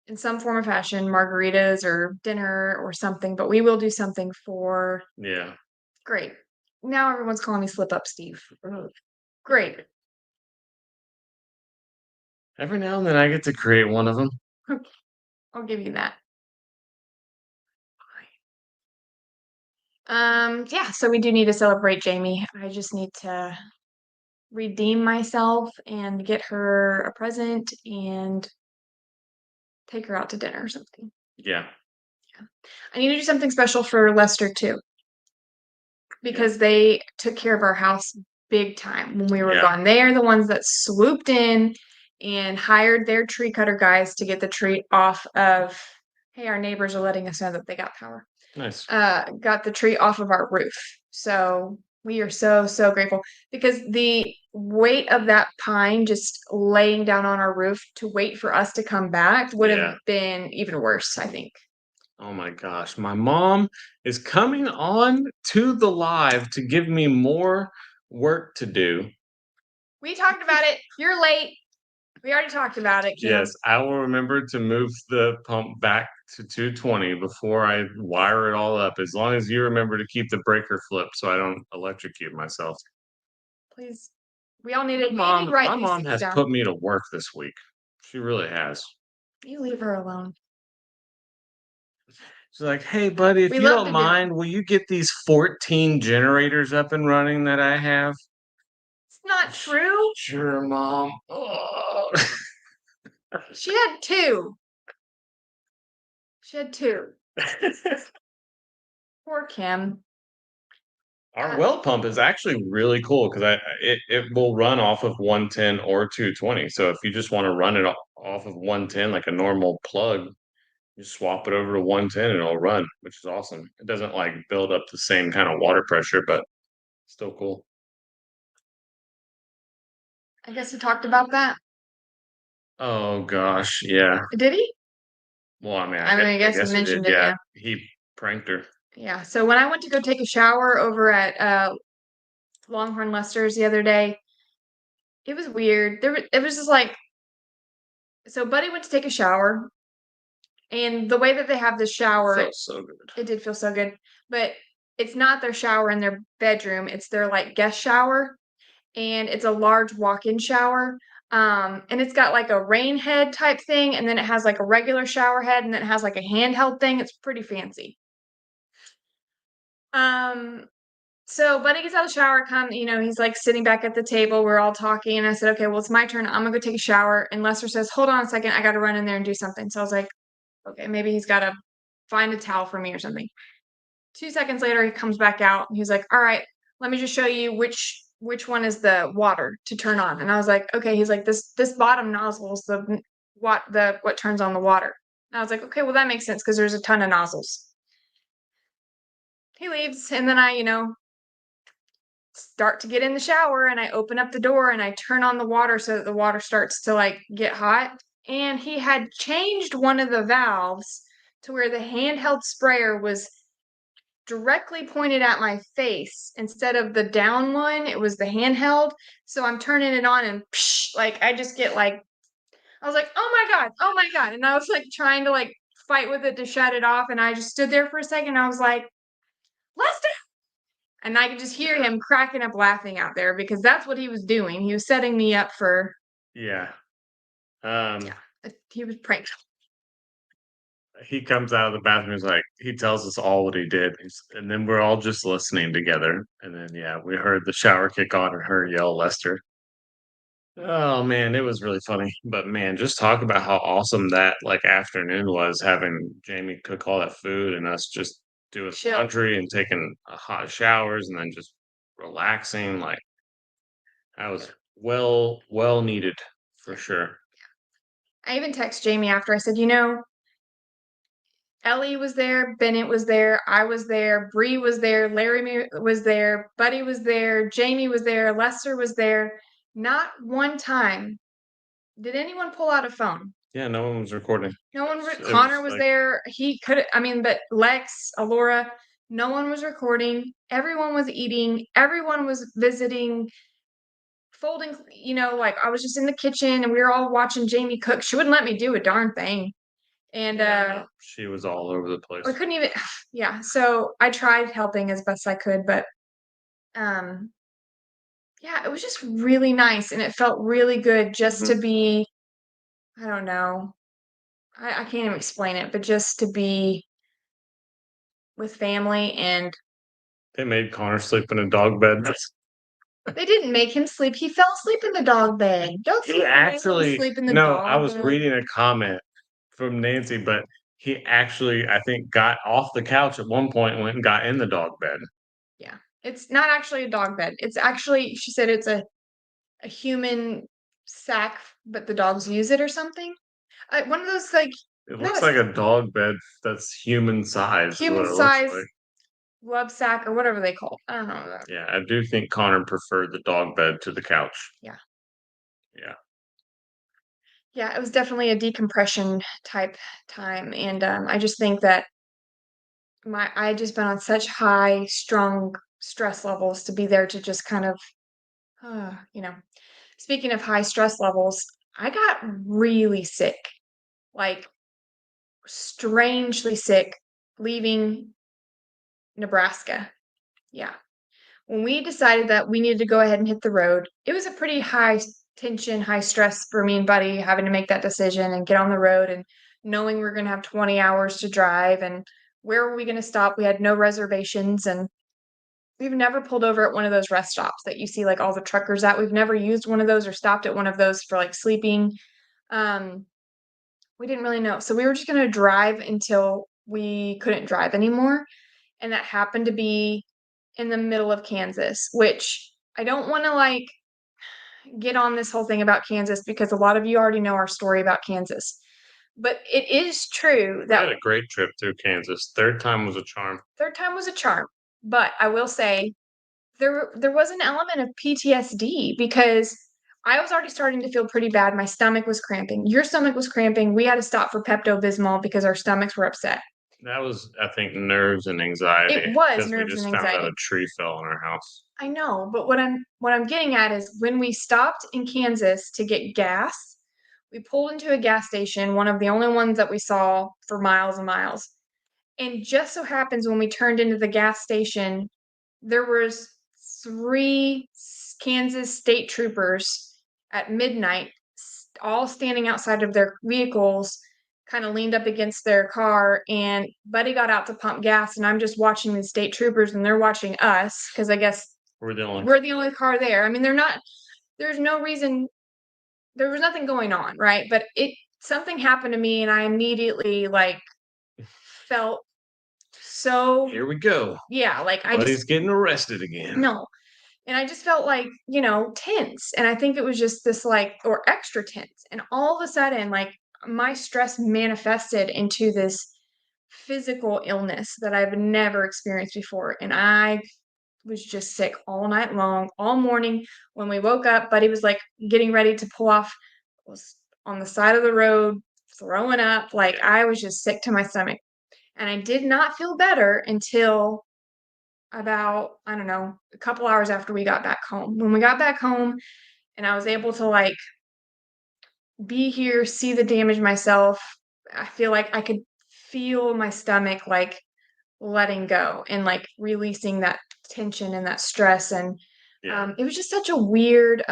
in some form or fashion, margaritas or dinner or something, but we will do something for Yeah. great. Now everyone's calling me Slip Up Steve. Great. Every now and then I get to create one of them. I'll give you that. Yeah, so we do need to celebrate Jamie. I just need to redeem myself and get her a present and take her out to dinner or something. Yeah. I need to do something special for Lester too, because they took care of our house big time when we were Yeah. gone. They are the ones that swooped in and hired their tree cutter guys to get the tree off of, hey, our neighbors are letting us know that they got power. Nice. Got the tree off of our roof. So we are so, so grateful because the weight of that pine just laying down on our roof to wait for us to come back would Yeah. have been even worse, I think. Oh my gosh. My mom is coming on to the live to give me more work to do. We talked about it. You're late. We already talked about it, Kim. Yes, I will remember to move the pump back to 220 before I wire it all up, as long as you remember to keep the breaker flipped so I don't electrocute myself. Please. We all need to My write these mom things has down. put me to work this week. She really has. You leave her alone. She's like, "Hey, buddy, if We you love don't to do it. mind, will you get these 14 generators up and running that I have?" It's not true. Sure, mom. Oh. She had two. She had two. Poor Kim. Our well pump is actually really cool because it will run off of 110 or 220. So if you just want to run it off of 110 like a normal plug, you swap it over to 110 and it'll run, which is awesome. It doesn't like build up the same kind of water pressure, but still cool. I guess we talked about that. Oh gosh, yeah. Did he? Well, I mean, I mean, I I guess he guess he did. mentioned it, Yeah, yeah. he pranked her. Yeah. So when I went to go take a shower over at Longhorn Lester's the other day, it was weird. It was just like, so Buddy went to take a shower, and the way that they have the shower, Felt so good. it did feel so good, but it's not their shower in their bedroom. It's their like guest shower, and it's a large walk-in shower. And it's got like a rain head type thing, and then it has like a regular shower head, and then it has like a handheld thing. It's pretty fancy. Um, so Buddy gets out of the shower, he's like sitting back at the table. We're all talking, and I said, okay, well, it's my turn. I'm gonna go take a shower. And Lester says, hold on a second, I gotta run in there and do something. So I was like, okay, maybe he's gotta find a towel for me or something. 2 seconds later, he comes back out. And he's like, all right, let me just show you which one is the water to turn on. And I was like, okay. He's like, this bottom nozzle is what turns on the water. And I was like, okay, well that makes sense because there's a ton of nozzles. He leaves, and then I, start to get in the shower and I open up the door and I turn on the water so that the water starts to like get hot. And he had changed one of the valves to where the handheld sprayer was directly pointed at my face instead of the down one. It was the handheld. So I'm turning it on and psh, like I just get like, I was like, oh my God, oh my God. And I was like trying to like fight with it to shut it off. And I just stood there for a second. I was like, Lester. And I could just hear him cracking up laughing out there because that's what he was doing. He was setting me up for, Yeah. yeah, he was pranking. He comes out of the bathroom, he's like he tells us all what he did, and then we're all just listening together, and then, yeah, we heard the shower kick on and her yell, "Lester." Oh, man, it was really funny, but, man, just talk about how awesome that, like, afternoon was having Jamie cook all that food and us just doing Chill. laundry and taking, hot showers and then just relaxing, like, that was well needed for sure. I even text Jamie after I said, Ellie was there, Bennett was there, I was there, Bree was there, was there, Buddy was there, Jamie was there, Lester was there. Not one time did anyone pull out a phone. Yeah, no one was recording. No one. It Connor was was like there. He could. I mean, but Lex, Alora, no one was recording. Everyone was eating. Everyone was visiting, folding. Like I was just in the kitchen and we were all watching Jamie cook. She wouldn't let me do a darn thing, and yeah, she was all over the I place. couldn't even. Yeah, so I tried helping as best I could, but um, yeah, it was just really nice, and it felt really good just to Mhm. be. I don't know. I can't even explain it, but just to be with family and They made Connor sleep in a dog bed. they didn't make him sleep. He fell asleep in the dog bed. Don't He make him actually sleep in the no, I dog was bed. reading a comment from Nancy, but he actually, I think, got off the couch at one point and went and got in the dog bed. Yeah. It's not actually a dog bed. It's actually, she said it's a human sack, but the dogs use it or something. One of those like It not looks a like a dog bed that's human size is what human it looks size like. love sack or whatever they call it. I don't know that. Yeah, I do think Connor preferred the dog bed to the couch. Yeah. Yeah. Yeah, it was definitely a decompression type time. And I just think that I just been on such high, strong stress levels to be there to just kind of uh, you know, speaking of high stress levels, I got really sick, like strangely sick leaving Nebraska. Yeah. When we decided that we needed to go ahead and hit the road, it was a pretty high tension, high stress for me and Buddy having to make that decision and get on the road and knowing we are going to have 20 hours to drive and where were we going to stop? We had no reservations and we've never pulled over at one of those rest stops that you see like all the truckers at. We've never used one of those or stopped at one of those for like sleeping. Um, we didn't really know. So we were just going to drive until we couldn't drive anymore. And that happened to be in the middle of Kansas, which I don't want to like get on this whole thing about Kansas because a lot of you already know our story about Kansas. But it is true We had that a great trip through Kansas. Third time was a charm. third time was a charm. But I will say there was an element of PTSD because I was already starting to feel pretty bad. My stomach was cramping. Your stomach was cramping. We had to stop for Pepto-Bismol because our stomachs were upset. That was, I think, nerves and anxiety It was because we nerves and just found out anxiety. a tree fell on our house. I know, but what I'm getting at is when we stopped in Kansas to get gas, we pulled into a gas station, one of the only ones that we saw for miles and miles. And just so happens when we turned into the gas station, there was 3 Kansas state troopers at midnight, all standing outside of their vehicles, kind of leaned up against their car. And Buddy got out to pump gas, and I'm just watching the state troopers, and they're watching us because I guess We're the only we're the only car there. I mean, they're not. There's no reason. There was nothing going on, right? But something happened to me, and I immediately like felt so here we go. yeah, like I Buddy's just getting arrested again. no. And I just felt like, tense. And I think it was just this like, or extra tense. And all of a sudden, like my stress manifested into this physical illness that I've never experienced before. And I was just sick all night long, all morning. When we woke up, Buddy was like getting ready to pull off, was on the side of the road, throwing up. Like I was just sick to my stomach. And I did not feel better until about, I don't know, a couple hours after we got back home. When we got back home and I was able to like be here, see the damage myself, I feel like I could feel my stomach like letting go and like releasing that tension and that stress. And it was just such a weird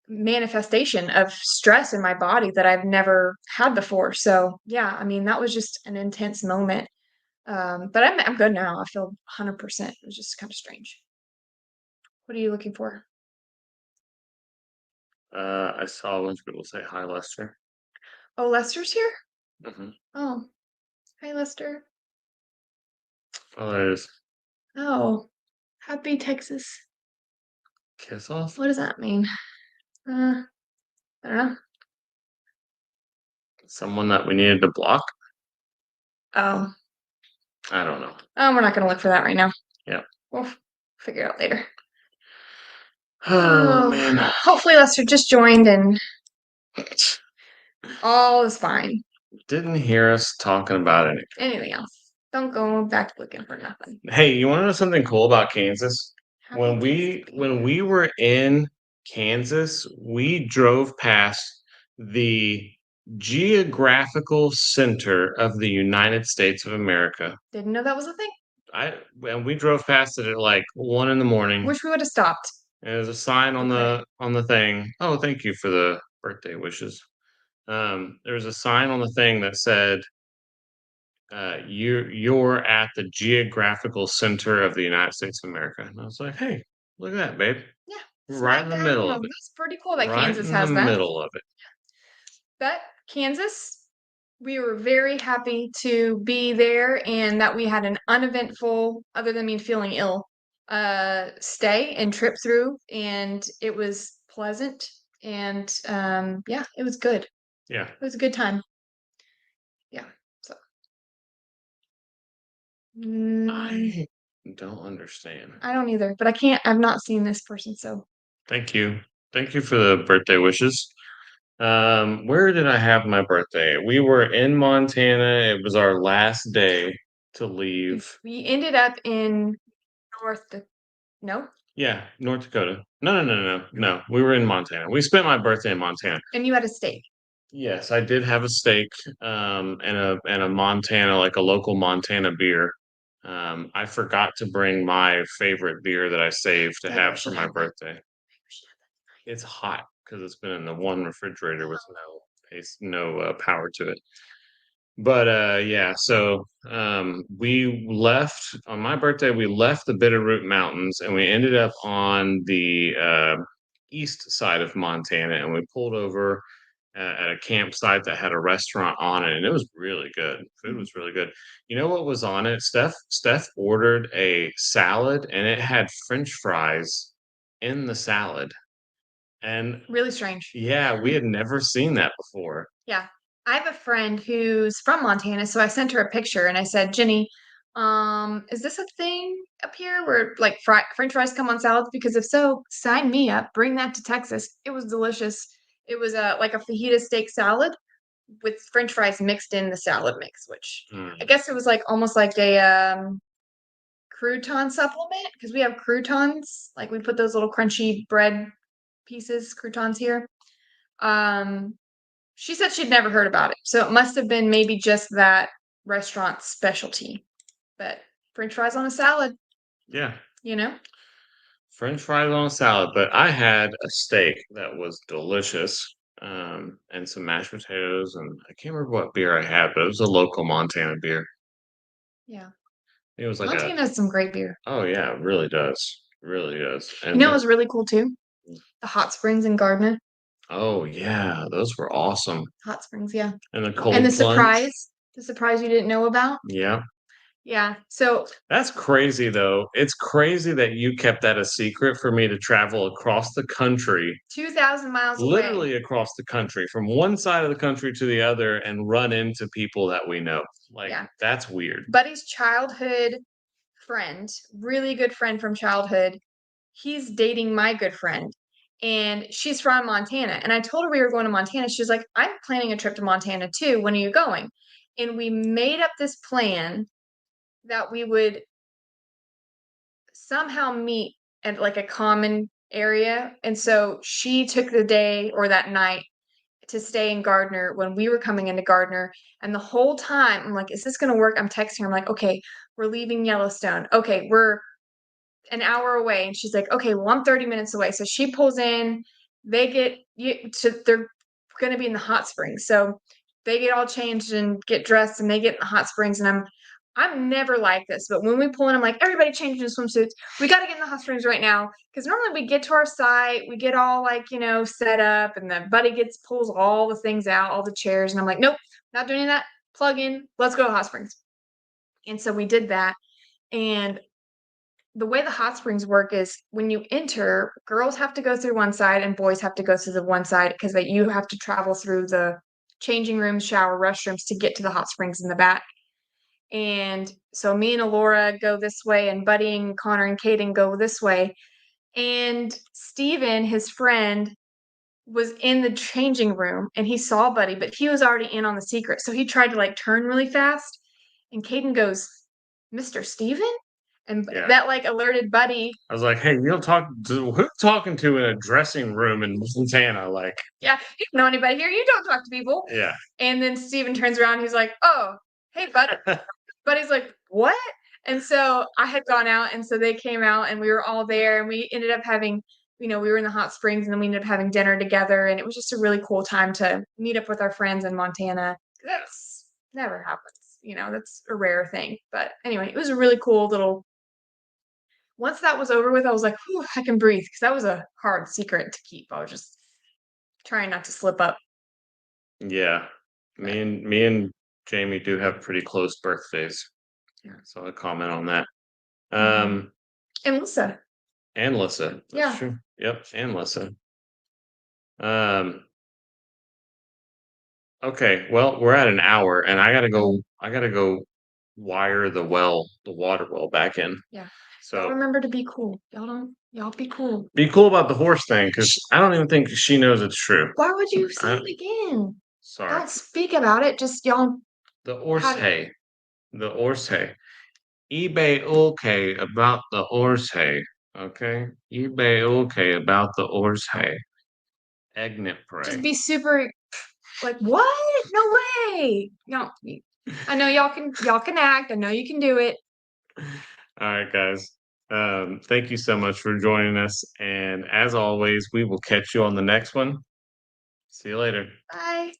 manifestation of stress in my body that I've never had before. So yeah, I mean, that was just an intense moment. But I'm good now. I feel 100%. It was just kind of strange. What are you looking for? I saw a bunch of people say hi, Lester. Oh, Lester's here? Mm-hmm. Oh, hi, Lester. Oh, there it is. Oh, happy Texas. Kiss off? What does that mean? I don't know. Someone that we needed to block? Oh, I don't know. we're not going to look for that right now. Yeah. We'll figure it out later. Oh, man. Hopefully Lester just joined and all is fine. Didn't hear us talking about anything. Anything else? Don't go back looking for nothing. Hey, you want to know something cool about Kansas? Happy When we were in Kansas, we drove past the geographical center of the United States of America. Didn't know that was a thing. And we drove past it at like 1 in the morning. Wish we would have stopped. And there's a sign on the thing. Oh, thank you for the birthday wishes. There was a sign on the thing that said, you're at the geographical center of the United States of America. And I was like, hey, look at that, babe. Yeah. Right in the middle of it. That's pretty cool that Right Kansas in has the that. middle of it. But Kansas, we were very happy to be there and that we had an uneventful, other than me feeling ill, stay and trip through. And it was pleasant. And yeah, it was good. Yeah. It was a good time. Yeah. So I don't understand. I don't either, but I've not seen this person, so Thank you. Thank you for the birthday wishes. Where did I have my birthday? We were in Montana. It was our last day to leave. we ended up in no? Yeah, North Dakota. No. We were in Montana. We spent my birthday in Montana. And you had a steak. Yes, I did have a steak, and a Montana, like a local Montana beer. I forgot to bring my favorite beer that I saved to Maybe we have for should my have that. birthday. It's hot because it's been in the one refrigerator with no power to it. But yeah, so we left on my birthday. We left the Bitterroot Mountains and we ended up on the east side of Montana, and we pulled over at a campsite that had a restaurant on it, and it was really good. Food was really good. You know what was on it? Steph ordered a salad, and it had French fries in the salad. And Really strange. yeah, we had never seen that before. Yeah. I have a friend who's from Montana, so I sent her a picture and I said, Jenny, is this a thing up here where like French fries come on salads? Because if so, sign me up. Bring that to Texas. It was delicious. It was like a fajita steak salad with French fries mixed in the salad mix, which I guess it was like almost like a crouton supplement because we have croutons. Like we put those little crunchy bread pieces, croutons here. She said she'd never heard about it, so it must have been maybe just that restaurant specialty. But French fries on a salad, Yeah, you know? French fries on a salad. But I had a steak that was delicious, and some mashed potatoes, and I can't remember what beer I had, but it was a local Montana beer. Yeah. It was like Montana has some great beer. oh yeah, it really does. It really does. You And know, it was really cool too. The hot springs in Gardner. oh yeah, those were awesome. Hot springs, yeah. And the cold And plunge. the surprise you didn't know about. Yeah. Yeah. So That's crazy though. It's crazy that you kept that a secret for me to travel across the country, 2,000 miles away. literally across the country, from one side of the country to the other, and run into people that we know. Like, Yeah. that's weird. Buddy's childhood friend, really good friend from childhood, he's dating my good friend, and she's from Montana. And I told her we were going to Montana. She's like, I'm planning a trip to Montana too. When are you going? And we made up this plan that we would somehow meet at like a common area. And so she took the day or that night to stay in Gardner when we were coming into Gardner. And the whole time, I'm like, is this going to work? I'm texting her. I'm like, okay, we're leaving Yellowstone. Okay, we're an hour away. And she's like, okay, well, I'm 30 minutes away. So she pulls in, they're going to be in the hot springs. So they get all changed and get dressed and they get in the hot springs. And I'm never like this, but when we pull in, I'm like, everybody change into swimsuits. We got to get in the hot springs right now. Because normally we get to our site, we get all like, set up, and the buddy pulls all the things out, all the chairs. And I'm like, nope, not doing that. Plug in, let's go to hot springs. And so we did that. And the way the hot springs work is when you enter, girls have to go through one side and boys have to go through the one side because you have to travel through the changing rooms, shower, restrooms to get to the hot springs in the back. And so me and Alora go this way, and Buddy and Connor and Caden go this way. And Steven, his friend, was in the changing room and he saw Buddy, but he was already in on the secret. So he tried to like turn really fast. And Caden goes, Mr. Steven? And Yeah. that like alerted Buddy. I was like, hey, you'll talk to who's talking to in a dressing room in Montana? Like, Yeah, you don't know anybody here. You don't talk to people. yeah. And then Steven turns around. He's like, oh, hey, Buddy. Buddy's like, what? And so I had gone out, and so they came out, and we were all there, and we ended up having, we were in the hot springs, and then we ended up having dinner together, and it was just a really cool time to meet up with our friends in Montana. That's never happens, that's a rare thing. But anyway, it was a really cool little. Once that was over with, I was like, whew, I can breathe, because that was a hard secret to keep. I was just trying not to slip up. Yeah. Me and Jamie do have pretty close birthdays. Yeah. So I comment on that. And Lisa. And Lissa. That's Yeah. true. Yep, and Lissa. Okay, well, we're at an hour and I gotta go wire the water well back in. Yeah. So remember to be cool. Y'all be cool. be cool about the horse thing, because I don't even think she knows it's true. Why would you say it again? Sorry. Don't speak about it. Just y'all. The horse hay. The horse hay. eBay okay about the horse hay. Okay? eBay okay about the horse hay. Egnet pray. Just be super like, what? No way. I know y'all can act. I know you can do it. All right, guys. Thank you so much for joining us. And as always, we will catch you on the next one. See you later. Bye.